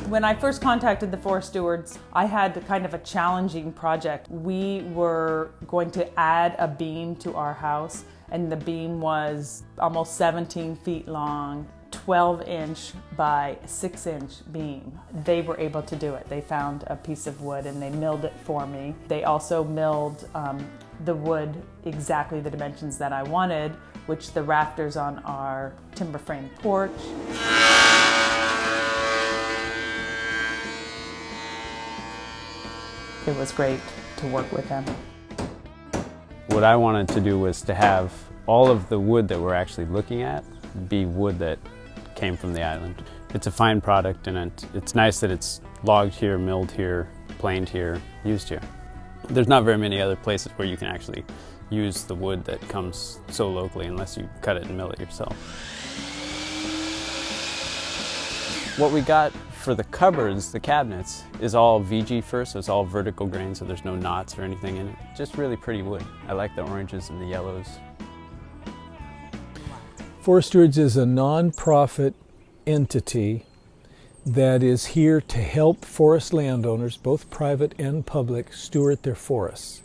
When I first contacted the Forest Stewards, I had kind of a challenging project. We were going to add a beam to our house, and the beam was almost 17 feet long, 12-inch by 6-inch beam. They were able to do it. They found a piece of wood and they milled it for me. They also milled the wood exactly the dimensions that I wanted, which the rafters on our timber frame porch. It was great to work with them. What I wanted to do was to have all of the wood that we're actually looking at be wood that came from the island. It's a fine product, and it's nice that it's logged here, milled here, planed here, used here. There's not very many other places where you can actually use the wood that comes so locally unless you cut it and mill it yourself. What we got for the cupboards, the cabinets, is all VG first, so it's all vertical grain, so there's no knots or anything in it. Just really pretty wood. I like the oranges and the yellows. Forest Stewards is a non-profit entity that is here to help forest landowners, both private and public, steward their forests.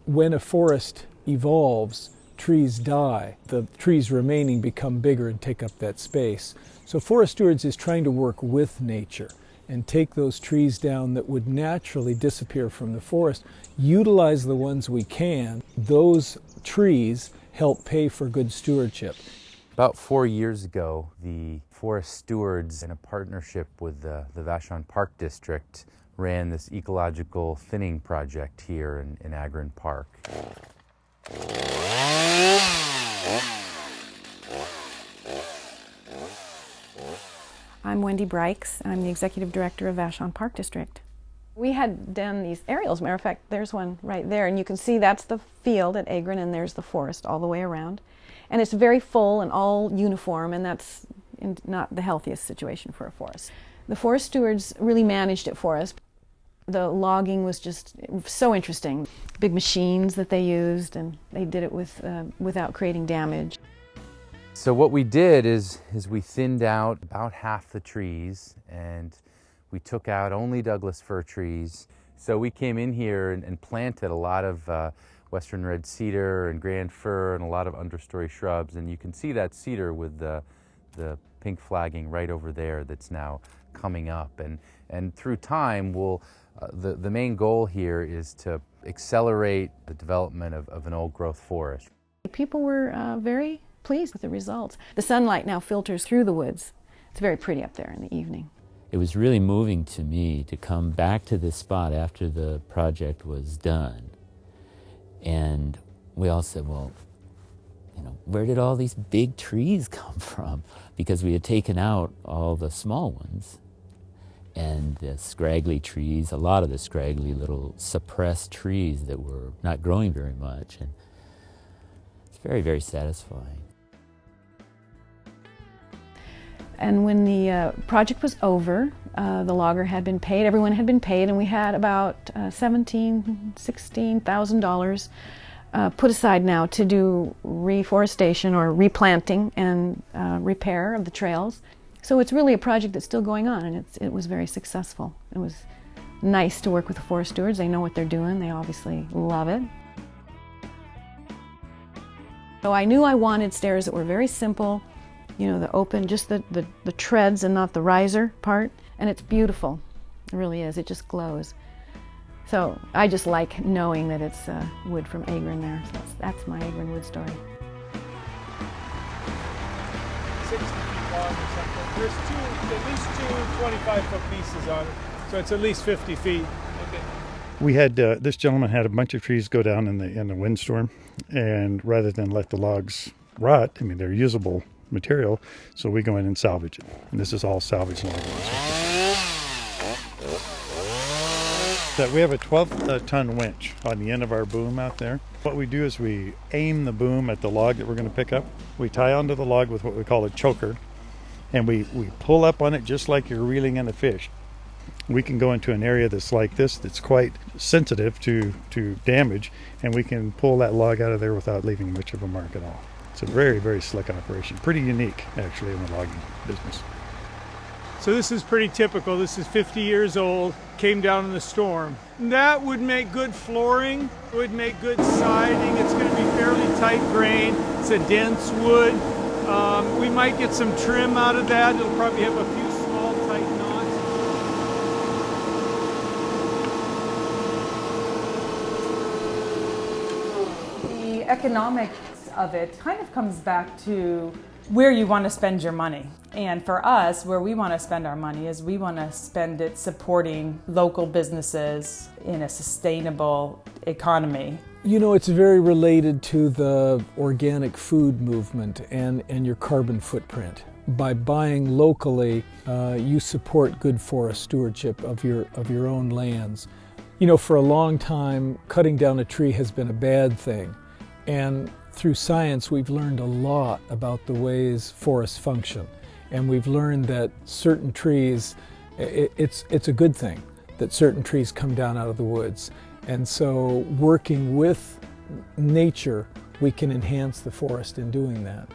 When a forest evolves, trees die. The trees remaining become bigger and take up that space. So Forest Stewards is trying to work with nature and take those trees down that would naturally disappear from the forest, utilize the ones we can. Those trees help pay for good stewardship. About 4 years ago, the Forest Stewards, in a partnership with the Vashon Park District, ran this ecological thinning project here in Agron Park. I'm Wendy Brykes. I'm the Executive Director of Vashon Park District. We had done these aerials. Matter of fact, there's one right there, and you can see that's the field at Agron, and there's the forest all the way around. And it's very full and all uniform, and that's not the healthiest situation for a forest. The Forest Stewards really managed it for us. The logging was just so interesting. Big machines that they used, and they did it without creating damage. So what we did is we thinned out about half the trees, and we took out only Douglas fir trees. So we came in here and planted a lot of western red cedar and grand fir and a lot of understory shrubs, and you can see that cedar with the pink flagging right over there that's now coming up. And through time, the main goal here is to accelerate the development of an old growth forest. People were very pleased with the results. The sunlight now filters through the woods. It's very pretty up there in the evening. It was really moving to me to come back to this spot after the project was done. And we all said, well, you know, where did all these big trees come from? Because we had taken out all the small ones and the scraggly trees, a lot of the scraggly little suppressed trees that were not growing very much. And it's very, very satisfying. And when the project was over, the logger had been paid, everyone had been paid, and we had about $16,000 put aside now to do reforestation or replanting and repair of the trails. So it's really a project that's still going on, and it was very successful. It was nice to work with the Forest Stewards. They know what they're doing. They obviously love it. So I knew I wanted stairs that were very simple, you know, the open, just the treads and not the riser part. And it's beautiful. It really is. It just glows. So I just like knowing that it's wood from Agron there. So that's my Agron wood story. 60 feet long or something. There's at least two 25-foot pieces on it. So it's at least 50 feet. Okay. We had, this gentleman had a bunch of trees go down in the windstorm, and rather than let the logs rot, I mean, they're usable material, so we go in and salvage it. And this is all salvage logging. That we have a 12-ton winch on the end of our boom out there. What we do is we aim the boom at the log that we're going to pick up. We tie onto the log with what we call a choker, and we pull up on it just like you're reeling in a fish. We can go into an area that's like this, that's quite sensitive to damage, and we can pull that log out of there without leaving much of a mark at all. It's a very, very slick operation. Pretty unique, actually, in the logging business. So this is pretty typical. This is 50 years old, came down in the storm. That would make good flooring, would make good siding. It's going to be fairly tight grain. It's a dense wood. We might get some trim out of that. It'll probably have a few small tight knots. The economics of it kind of comes back to where you want to spend your money. And for us, where we want to spend our money is we want to spend it supporting local businesses in a sustainable economy. You know, it's very related to the organic food movement and your carbon footprint. By buying locally, you support good forest stewardship of your own lands. You know, for a long time, cutting down a tree has been a bad thing. And through science, we've learned a lot about the ways forests function. And we've learned that certain trees, it's a good thing that certain trees come down out of the woods. And so working with nature, we can enhance the forest in doing that.